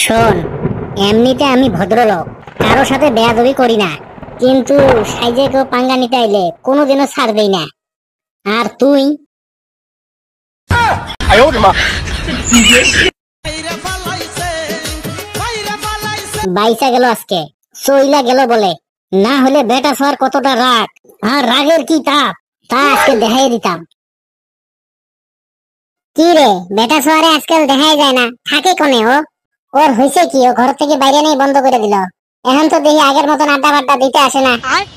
শোন, এমনিতে আমি ভদ্রলোক, কারো সাথে বেয়াদবি করি না, কিন্তু সাইজে কেউ পাঙ্গা নিতে আইলে কোনোদিনও ছাড় দেই না। আর তুই বাইসা গেল আজকে, চইলা গেল বলে, না হলে বেটা ছোয়ার কতটা রাগ আর রাগের কি তাপ তা আজকে দেখাই দিতাম। কি রে, বেটা ছোয়ারে আজকাল দেখাই যায় না, থাকে কোনে ও? ওর হয়েছে কি? ও ঘর থেকে বাইরে নেই বন্ধ করে দিল। এখন তো দেখি আগের মতন আড্ডা বাড্ডা দিতে আসে না।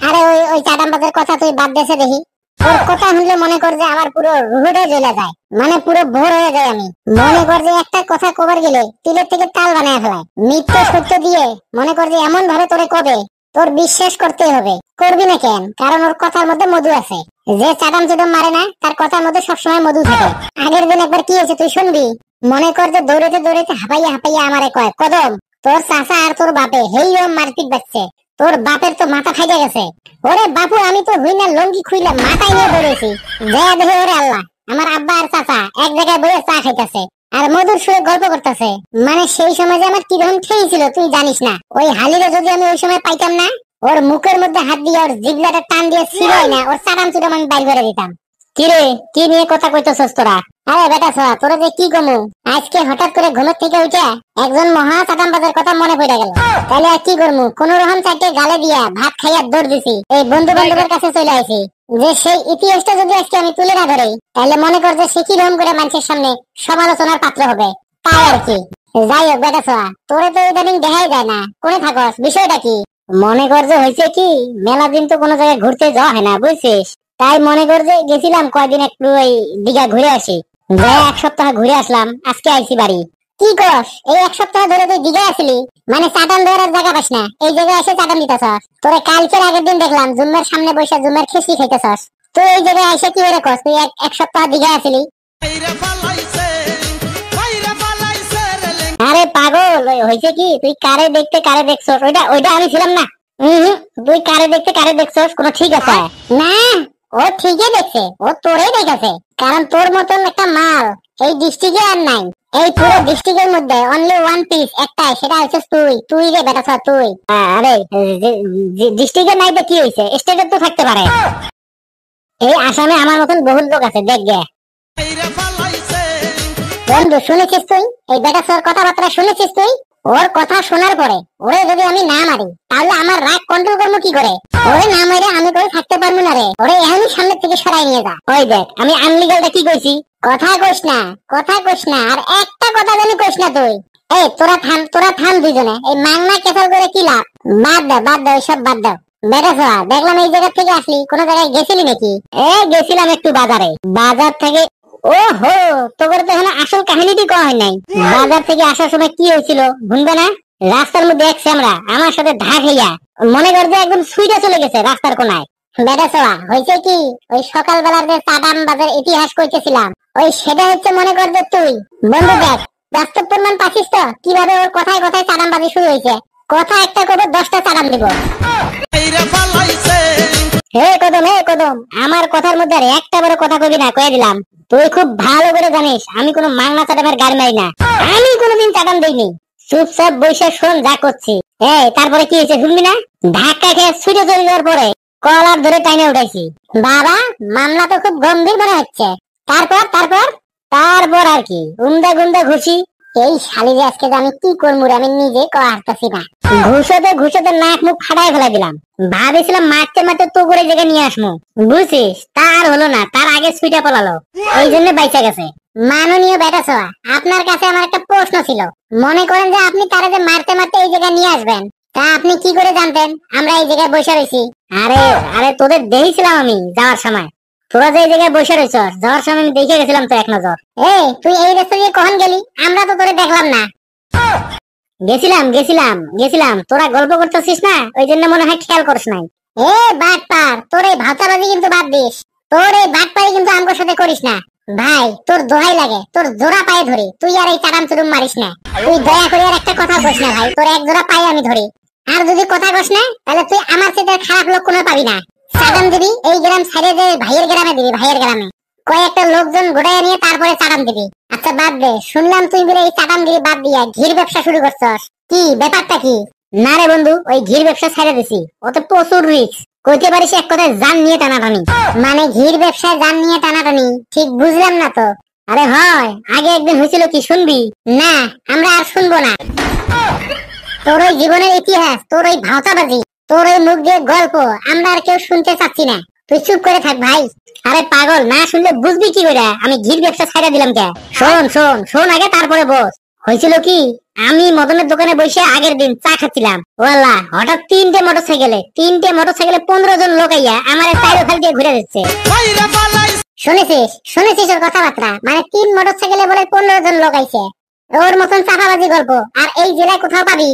আরে ওই ওই চাটাম্বাজের কথা তুই বাদ দেছে দেখি। ওর কথা শুনলে মনে কর যে আমার পুরো রুহুটা জ্বলে যায়, মানে পুরো ভোর হয়ে যায়। আমি মনে কর যে একটা কথা কবার গেলে তিলের থেকে তাল বানায় ফেলায়। মিথ্যে সত্য দিয়ে মনে কর যে এমন ভাবে তোরে কবে তোর বিশ্বাস করতে হবে। করবি না কেন? কারণ ওর কথার মধ্যে মধু আছে। যে চাটাম চুটাম মারে না তার কথার মধ্যে সবসময় মধু থাকে। আগের দিন একবার কি হয়েছে তুই শুনবি। মনে কর যে দৌড়াতে দৌড়াতে হাঁপাইয়া হাঁপাইয়া আমারে কয়, কদম তোর চাচা আর তোর বাপে হেই ও মারপিট বাজছে, তোর বাপের তো মাথা ফাইটা গেছে। ওরে বাপু, আমি তো হই না লঙ্গি খুইলা মাথায় নিয়ে দৌড়েছি। দেয়া দেখে ওরে আল্লাহ, আমার আব্বা আর চাচা এক জায়গায় বসে চা খাইতেছে আর মধুর সুরে গল্প করতেছে। মানে সেই সময় যে আমার কিরকম খেয়েছিল তুই জানিস না। ওই হালিরে যদি আমি ওই সময় পাইতাম না, ওর মুখের মধ্যে হাত দিয়ে ওর জিভলাটা টান দিয়ে ছিলই না, ওর চাটাম চুটাম আমি বাইর করে দিতাম। কিরে, কি নিয়ে কথা কইতেছস তোরা? আরে বেটা ছোয়া, তোরা যে কি কমু, আজকে হঠাৎ করে ঘুমের থেকে উঠে একজন মহা চাটামবাজের কথা মনে পড়ে গেল। তাহলে আর কি করবো, কোন রকম চারটে গালে দিয়া ভাত খাইয়া দৌড় দিছি, এই বন্ধু বান্ধবের কাছে চলে আসি। যে সেই ইতিহাসটা যদি আজকে আমি তুলে না ধরি, তাহলে মনে কর যে সে কি রকম করে মানুষের সামনে সমালোচনার পাত্র হবে, তাই আর কি। যাই হোক বেটা ছোয়া, তোরে তো ইদানিং দেখাই যায় না, কোনে থাকস, বিষয়টা কি? মনে কর যে হয়েছে কি, মেলা দিন তো কোনো জায়গায় ঘুরতে যাওয়া হয় না বুঝছিস। তাই মনে কর যে গেছিলাম কয়দিন একটু ওই দীঘা ঘুরে আসি। যে এক সপ্তাহ ঘুরে আসলাম, আজকে আইছি বাড়ি। কি কস, এই এক সপ্তাহ ধরে তুই দীঘা আসলি? মানে চাটান দেওয়ার জায়গা পাস না, এই জায়গায় এসে চাটান দিতেছস? তোরে কালকের আগের দিন দেখলাম জুমের সামনে বসে জুমের খিচড়ি খাইতেছস। তুই এই জায়গায় এসে কি করে কস তুই এক সপ্তাহ দীঘা আসলি? আরে পাগল, হয়েছে কি, তুই কারে দেখতে কারে দেখছস, ওইটা ওইটা আমি ছিলাম না। তুই কারে দেখতে কারে দেখছস কোনো ঠিক আছে না? ও ঠিকই দেখছে, ও তোরে দেখেছে, কারণ তোর মতন একটা মাল এই ডিস্ট্রিক্টে আর নাই। এই পুরো ডিস্ট্রিক্টের মধ্যে অনলি ওয়ান পিস একটাই, সেটা হচ্ছে তুই। তুই রে বেটা ছা, তুই। আরে ডিস্ট্রিক্টে নাই তো কি হয়েছে, স্টেটে তো থাকতে পারে। এই আসামে আমার মতন বহু লোক আছে, দেখ গে। বন্ধু শুনেছিস তুই এই বেটা ছোঁয়ার কথাবার্তা শুনেছিস তুই? ওর কথা শোনার পরে ওরে যদি আমি না মারি তাহলে আমার রাগ কন্ট্রোল করবো কি করে? ওরে না মারে আমি করে থাকতে পারবো না রে। ওরে এখনই সামনে থেকে সরাই নিয়ে যা। ওই দেখ, আমি আনলিগালটা কি কইছি? কথা কইস না, কথা কইস না, আর একটা কথা জানি কইস না তুই। এই তোরা থাম দুজনে, এই মাংনা কেসাল করে কি লাভ? বাদ দে ওইসব বাদ দাও। বেটা ছোঁয়া, দেখলাম এই জায়গা থেকে আসলি, কোন জায়গায় গেছিলি নাকি? গেছিলাম একটু বাজারে। বাজার থেকে ওহো, তোর তো এখানে আসল কাহিনীটি কওয়া হয় নাই। বাজার থেকে আসার সময় কি হয়েছিল ভুলবে না? রাস্তার মধ্যে এক আমরা আমার সাথে ঢাক হইয়া মনে কর যে একদম সুইটা চলে গেছে রাস্তার কোনায়। বেটা ছোঁয়া, হয়েছে কি, ওই সকালবেলার যে চাটাম বাজার ইতিহাস কইতেছিলাম, ওই সেটা হচ্ছে মনে কর যে তুই। বন্ধু দেখ, বাস্তব প্রমাণ পাচ্ছিস তো কিভাবে ওর কথায় কথায় চাটাম বাজি শুরু হয়েছে। কথা একটা করে 10টা চাটাম দিব। হে কদম, আমার কথার মধ্যে আর একটা বড় কথা কবি না, কয়ে দিলাম। তুই খুব ভালো করে জানিস আমি কোনো মাংনা চাটামের গাড়ি মারি না, আমি কোনোদিন চাটাম দিইনি। চুপচাপ বসে শোন যা করছি। তারপরে কি হয়েছে শুনবি না? ধাক্কা খেয়ে ছুটে চলে যাওয়ার পরে কলার ধরে টাইনে উঠাইছি। বাবা, মামলা তো খুব গম্ভীর মনে হচ্ছে। তারপর আর কি, উমদা গুমদা ঘুষি। এই শালিরে আজকে আমি কি করবো আমি নিজে কহারতাছি না। ঘুষোতে নাক মুখ ফাটাই ফেলাই দিলাম। ভাবেছিলাম মারতে মারতে তো করে জায়গায় নিয়ে আসবো, বুঝছিস? তার হলো না, তার আগে সুইটা পলালো, এই জন্য বাইচা গেছে। মাননীয় বেটা ছোঁয়া, আপনার কাছে আমার একটা প্রশ্ন ছিল। মনে করেন যে আপনি তারা যে মারতে মারতে এই জায়গায় নিয়ে আসবেন, তা আপনি কি করে জানতেন আমরা এই জায়গায় বসে রয়েছি? আরে তোদের দেখেছিলাম আমি যাওয়ার সময়। তোরা যে এই জায়গায় বসে রয়েছ, যাওয়ার সময় আমি দেখে গেছিলাম তো এক নজর। তুই এই রাস্তা দিয়ে কখন গেলি? আমরা তো তোরে দেখলাম না। গেছিলাম। তোরা গল্প করতেছিস না, ওই জন্য মনে হয় খেয়াল করিস নাই। বাটপার, তোর এই ভাতাবাজি কিন্তু বাদ দিস। তোর এই বাটপারি কিন্তু আমার সাথে করিস না ভাই। তোর দোহাই লাগে, তোর জোড়া পায়ে ধরি, তুই আর এই চারাম চুরুম মারিস না। তুই দয়া করে আর একটা কথা কইস না ভাই, তোর এক জোড়া পায়ে আমি ধরি। আর যদি কথা কইস না, তাহলে তুই আমার সাথে খারাপ লোক কোনো পাবি না। চাটাম দিবি এই গ্রাম ছেড়ে যে ভাইয়ের গ্রামে দিবি, ভাইয়ের গ্রামে কয়েকটা লোকজন গোটায় নিয়ে তারপরে চাটাম দিবি। আর আচ্ছা বাদ দে, শুনলাম তুই বলে এই চাটামগিরি বাদ দিয়া ঘির ব্যবসা শুরু করছস, কি ব্যাপারটা কি? না রে বন্ধু, ওই ঘির ব্যবসা ছেড়ে দিছি, ওতে প্রচুর রিস্ক। কইতে পারিস এক কথায় জান নিয়ে টানাটানি। মানে ঘির ব্যবসায় জান নিয়ে টানাটানি, ঠিক বুঝলাম না তো। আরে হয়, আগে একদিন হয়েছিল কি শুনবি? না, আমরা আর শুনবো না। তোর ওই জীবনের ইতিহাস, তোর ওই ভাওতাবাজি, তোর ওই মুখ দিয়ে গল্প আমরা আর কেউ শুনতে চাচ্ছি না। তুই চুপ করে থাক ভাই। আরে পাগল, না শুনলে বুঝবি কি করে আমি ঘির ব্যবসা ছাইড়া দিলাম কে? শোন শোন শোন আগে, তারপরে বস। হয়েছিল কি, আমি মদনের দোকানে বসে আগের দিন চা খাচ্ছিলাম, ওয়াল্লা হঠাৎ তিনটে মোটরসাইকেলে 15 জন লোক আইয়া আমার চাইরো খাল দিয়ে ঘুরে দিচ্ছে। শুনেছিস শুনেছিস ওর কথাবার্তা? মানে 3 মোটরসাইকেলে বলে 15 জন লোক আইছে। ওর মতন চাপাবাজি গল্প আর এই জেলায় কোথাও পাবি?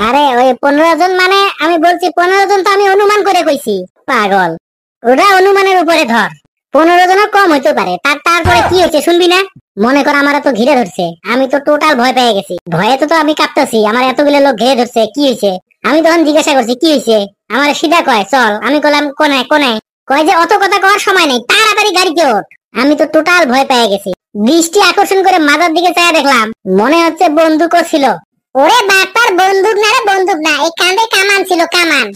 আরে ওই 15 জন মানে আমি বলছি 15 জন তো আমি অনুমান করে কইছি। পাগল, ওটা অনুমানের উপরে ধর, 15 জনের কম হইতে পারে। তারপরে কি হয়েছে শুনবি না? মনে কর আমার তো ঘিরে ধরছে, আমি তো টোটাল ভয় পেয়ে গেছি। ভয়ে তো আমি কাঁপতেছি, আমার এতগুলো লোক ঘিরে ধরছে, কি হয়েছে? আমি তখন জিজ্ঞাসা করছি কি হয়েছে, আমার সিধা কয় চল। আমি কইলাম কোনায় কোনায়? কয় যে অত কথা কওয়ার সময় নেই, তাড়াতাড়ি গাড়িতে ওঠ। আমি তো টোটাল ভয় পেয়ে গেছি। দৃষ্টি আকর্ষণ করে মাথার দিকে চাইয়া দেখলাম, মনে হচ্ছে বন্দুকও ছিল। ওরে বাপার, বন্দুক না রে, বন্দুক না, এই কাঁধে কামান ছিল, কামান।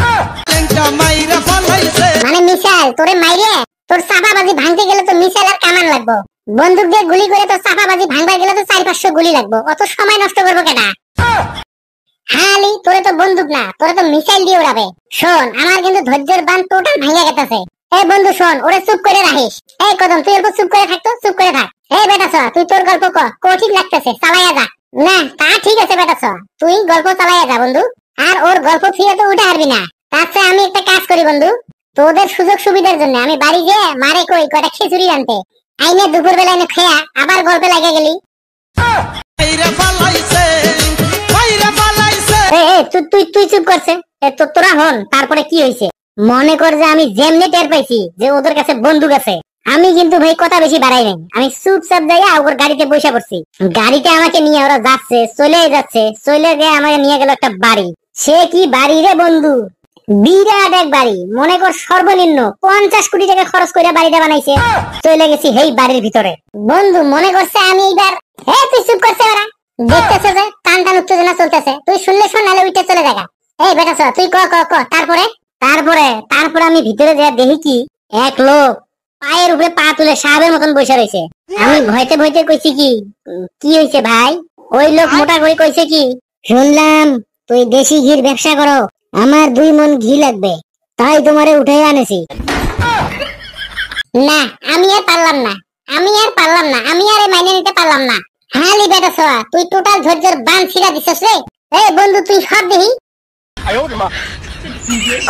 মানে মিসাইল। তোরে মাইরে তোর চাপাবাজি ভাঙতে গেলে তো মিসাইল আর কামান লাগবো। বন্দুক দিয়ে গুলি করে তোর চাপাবাজি ভাঙবা গেলে তো 4-500 গুলি লাগবো। অত সময় নষ্ট করবো কেনা? হালি, তোরে তো বন্দুক না, তোরে তো মিসাইল দিয়ে উড়াবে। শোন, আমার কিন্তু ধৈর্যের বান টোটাল ভাঙিয়া গেছে। এই বন্ধু শোন, ওরে চুপ করে রাখিস। এই কদম, তুই অল্প চুপ করে থাকতো, চুপ করে থাক। এই বেটা ছ, তুই তোর গল্প কঠিন লাগতেছে, চালাইয়া যা। না তা ঠিক আছে বেটা ছ, তুই গল্প চালাইয়া যা বন্ধু। আর ওর গল্প ফিরে তো উঠে হারবি না। তার চেয়ে আমি একটা কাজ করি বন্ধু, তোদের সুযোগ সুবিধার জন্য আমি বাড়ি গিয়ে মারে কই কয়টা খিচুড়ি আনতে। আইনে দুপুর বেলা এনে খেয়া আবার গল্পে লাগে গেলি। তুই তুই চুপ করছে। তোরা হন, তারপরে কি হয়েছে? মনে কর যে আমি যেমনি টের পাইছি যে ওদের কাছে বন্দুক আছে, আমি কিন্তু ভাই কথা বেশি বাড়াই নাই। আমি চুপচাপ যাইয়া ওর গাড়িতে বসে পড়ছি। গাড়িতে আমাকে নিয়ে ওরা যাচ্ছে, চলে গিয়ে আমাকে নিয়ে গেল একটা বাড়ি। সে কি বাড়ি রে বন্ধু, বিরাট এক বাড়ি। মনে কর সর্বনিম্ন 50 কোটি টাকা খরচ করে বাড়িটা বানাইছে। চলে গেছি হেই বাড়ির ভিতরে। বন্ধু মনে করছে আমি এইবার, হে তুই চুপ করছে ওরা, দেখতেছে যে টান টান উত্তেজনা চলতেছে। তুই শুনলে শোন, নাহলে উঠে চলে যাগা। এই বেটা তুই ক ক ক তারপরে তারপরে আমি ভিতরে যা দেখি কি, এক লোক পায়ের উপরে পা তুলে সাহেবের মতন বসে রয়েছে। আমি ভয়তে ভয়তে কইছি কি হয়েছে ভাই? ওই লোক মোটা করে কইছে কি, শুনলাম তুই দেশি ঘির ব্যবসা করো, আমার 2 মণ ঘি লাগবে, তাই তোমারে উঠে আনেছি। না আমি আর পারলাম না, আমি আর মাইনে নিতে পারলাম না। হালি বেটা সোয়া, তুই টোটাল ধৈর্যের বান ছিড়া দিছস রে। এই বন্ধু তুই সব দেখি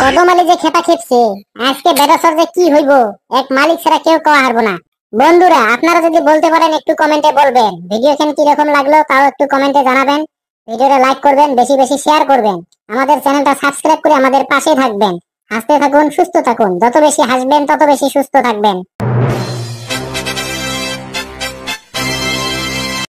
কদম আলী যে খেপা খেপছে, আজকে বেটা সর যে কি হইব এক মালিক ছাড়া কেউ কওয়া হারবো না। বন্ধুরা আপনারা যদি বলতে পারেন একটু কমেন্টে বলবেন। ভিডিওখান কিরকম লাগলো তাও একটু কমেন্টে জানাবেন। ভিডিওটা লাইক করবেন, বেশি বেশি শেয়ার করবেন। আমাদের চ্যানেলটা সাবস্ক্রাইব করে আমাদের পাশে থাকবেন। হাসতে থাকুন, সুস্থ থাকুন। যত বেশি হাসবেন তত বেশি সুস্থ থাকবেন।